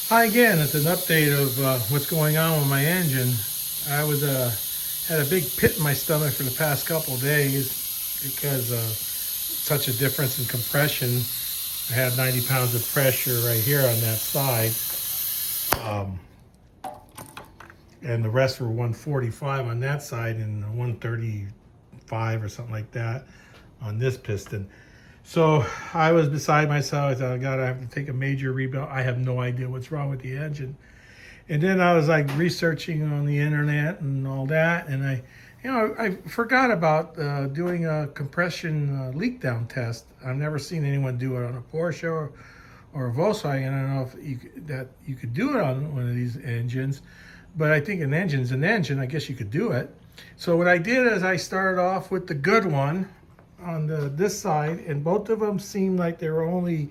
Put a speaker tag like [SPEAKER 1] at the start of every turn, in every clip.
[SPEAKER 1] Hi again. It's an update of what's going on with my engine. I was had a big pit in my stomach for the past couple of days because such a difference in compression. I had 90 pounds of pressure right here on that side, um, and the rest were 145 on that side and 135 or something like that on this piston. So I was beside myself. I thought, God, I have to take a major rebuild. I have no idea what's wrong with the engine. And then I was like researching on the internet and all that, and I forgot about doing a compression leak down test. I've never seen anyone do it on a Porsche or a Volkswagen. I don't know if that you could do it on one of these engines, but I think an engine's an engine. I guess you could do it. So what I did is I started off with the good one on this side, and both of them seemed like they were only,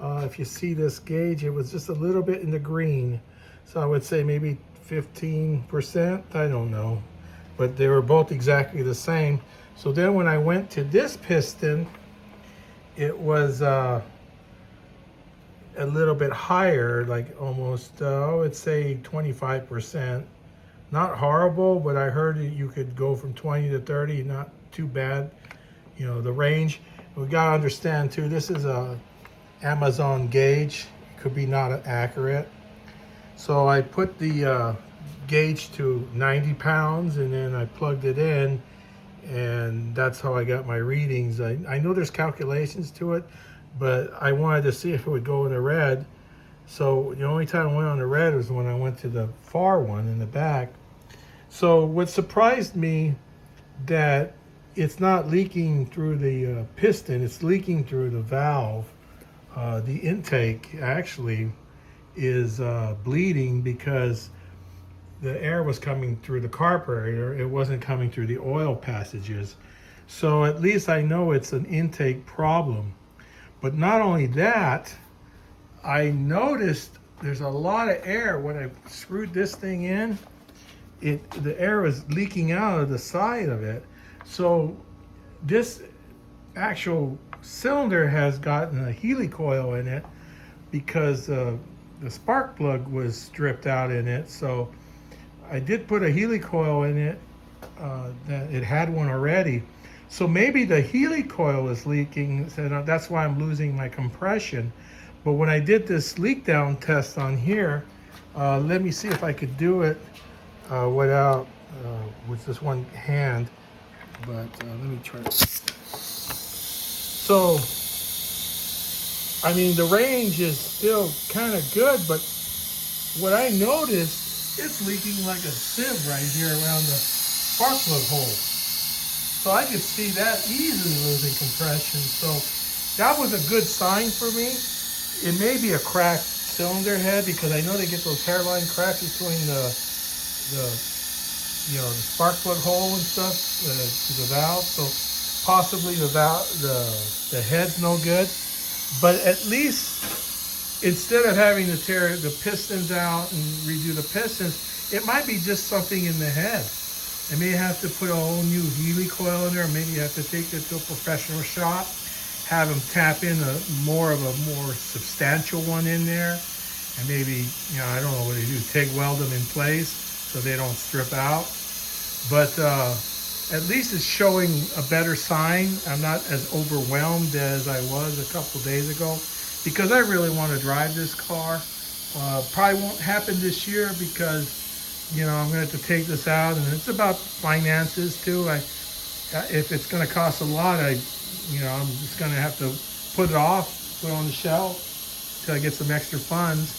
[SPEAKER 1] if you see this gauge, it was just a little bit in the green. So I would say maybe 15%, I don't know. But they were both exactly the same. So then when I went to this piston, it was a little bit higher, like almost, I would say 25%. Not horrible, but I heard that you could go from 20 to 30, not too bad. You know, the range. We gotta understand too, this is a Amazon gauge. It could be not accurate. So I put the gauge to 90 pounds and then I plugged it in, and that's how I got my readings. I know there's calculations to it, but I wanted to see if it would go in the red. So the only time I went on the red was when I went to the far one in the back. So what surprised me, that it's not leaking through the piston, it's leaking through the valve. The intake actually is bleeding because the air was coming through the carburetor. It wasn't coming through the oil passages. So at least I know it's an intake problem. But not only that, I noticed there's a lot of air when I screwed this thing in. The air was leaking out of the side of it. So this actual cylinder has gotten a helicoil in it because the spark plug was stripped out in it. So I did put a helicoil in it, that it had one already. So maybe the helicoil is leaking, so that's why I'm losing my compression. But when I did this leak down test on here, let me see if I could do it without, with this one hand. But let me try it. So I mean, the range is still kind of good, but what I noticed, it's leaking like a sieve right here around the spark plug hole. So I could see that easily losing compression. So that was a good sign for me. It may be a cracked cylinder head, because I know they get those hairline cracks between the the spark plug hole and stuff to the valve. So possibly the head's no good. But at least instead of having to tear the pistons out and redo the pistons, it might be just something in the head. I may have to put a whole new Healy coil in there. Maybe you have to take it to a professional shop, have them tap in a more substantial one in there, and maybe, I don't know what they do, TIG weld them in place so they don't strip out. But at least it's showing a better sign. I'm not as overwhelmed as I was a couple days ago, because I really want to drive this car. Probably won't happen this year because, I'm going to have to take this out, and it's about finances too. If it's going to cost a lot, I'm just going to have to put it off, put it on the shelf till I get some extra funds.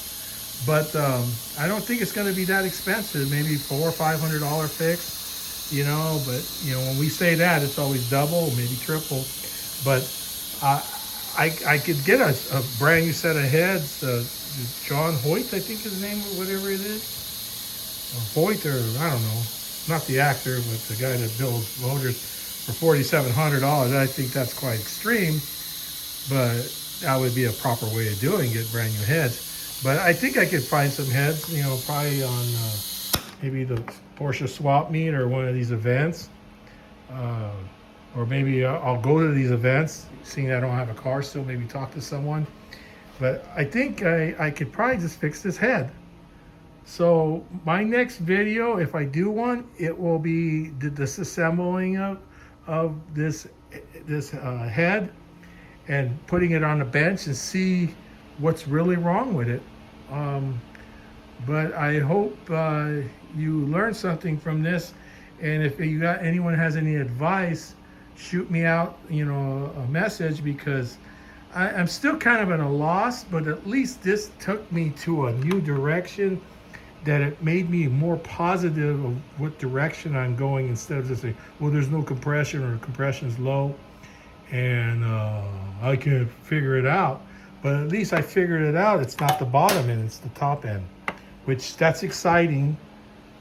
[SPEAKER 1] But I don't think it's going to be that expensive. Maybe $400 or $500 fix. But when we say that, it's always double, maybe triple. But I could get a brand new set of heads. John Hoyt, I think his name, or whatever it is. Or Hoyt, or I don't know. Not the actor, but the guy that builds motors for $4,700. I think that's quite extreme. But that would be a proper way of doing it, brand new heads. But I think I could find some heads, probably on maybe the Porsche swap meet or one of these events. Or maybe I'll go to these events, seeing I don't have a car still, maybe talk to someone. But I think I could probably just fix this head. So my next video, if I do one, it will be the disassembling of this head and putting it on a bench and see what's really wrong with it. But I hope you learned something from this. And if you got anyone has any advice, shoot me out, a message, because I'm still kind of at a loss. But at least this took me to a new direction, that it made me more positive of what direction I'm going, instead of just saying, well, there's no compression, or compression's low, and I can't figure it out. But at least I figured it out. It's not the bottom end, it's the top end, which that's exciting,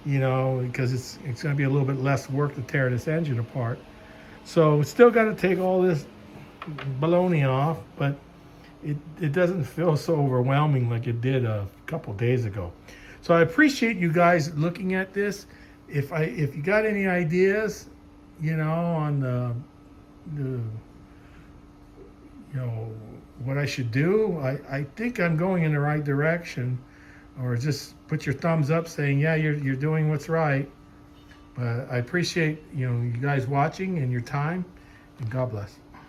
[SPEAKER 1] because it's going to be a little bit less work to tear this engine apart. So still got to take all this baloney off, but it doesn't feel so overwhelming like it did a couple days ago. So I appreciate you guys looking at this. If you got any ideas, on the what I should do, I think I'm going in the right direction. Or just put your thumbs up saying, yeah, you're doing what's right. But I appreciate you guys watching and your time, and God bless.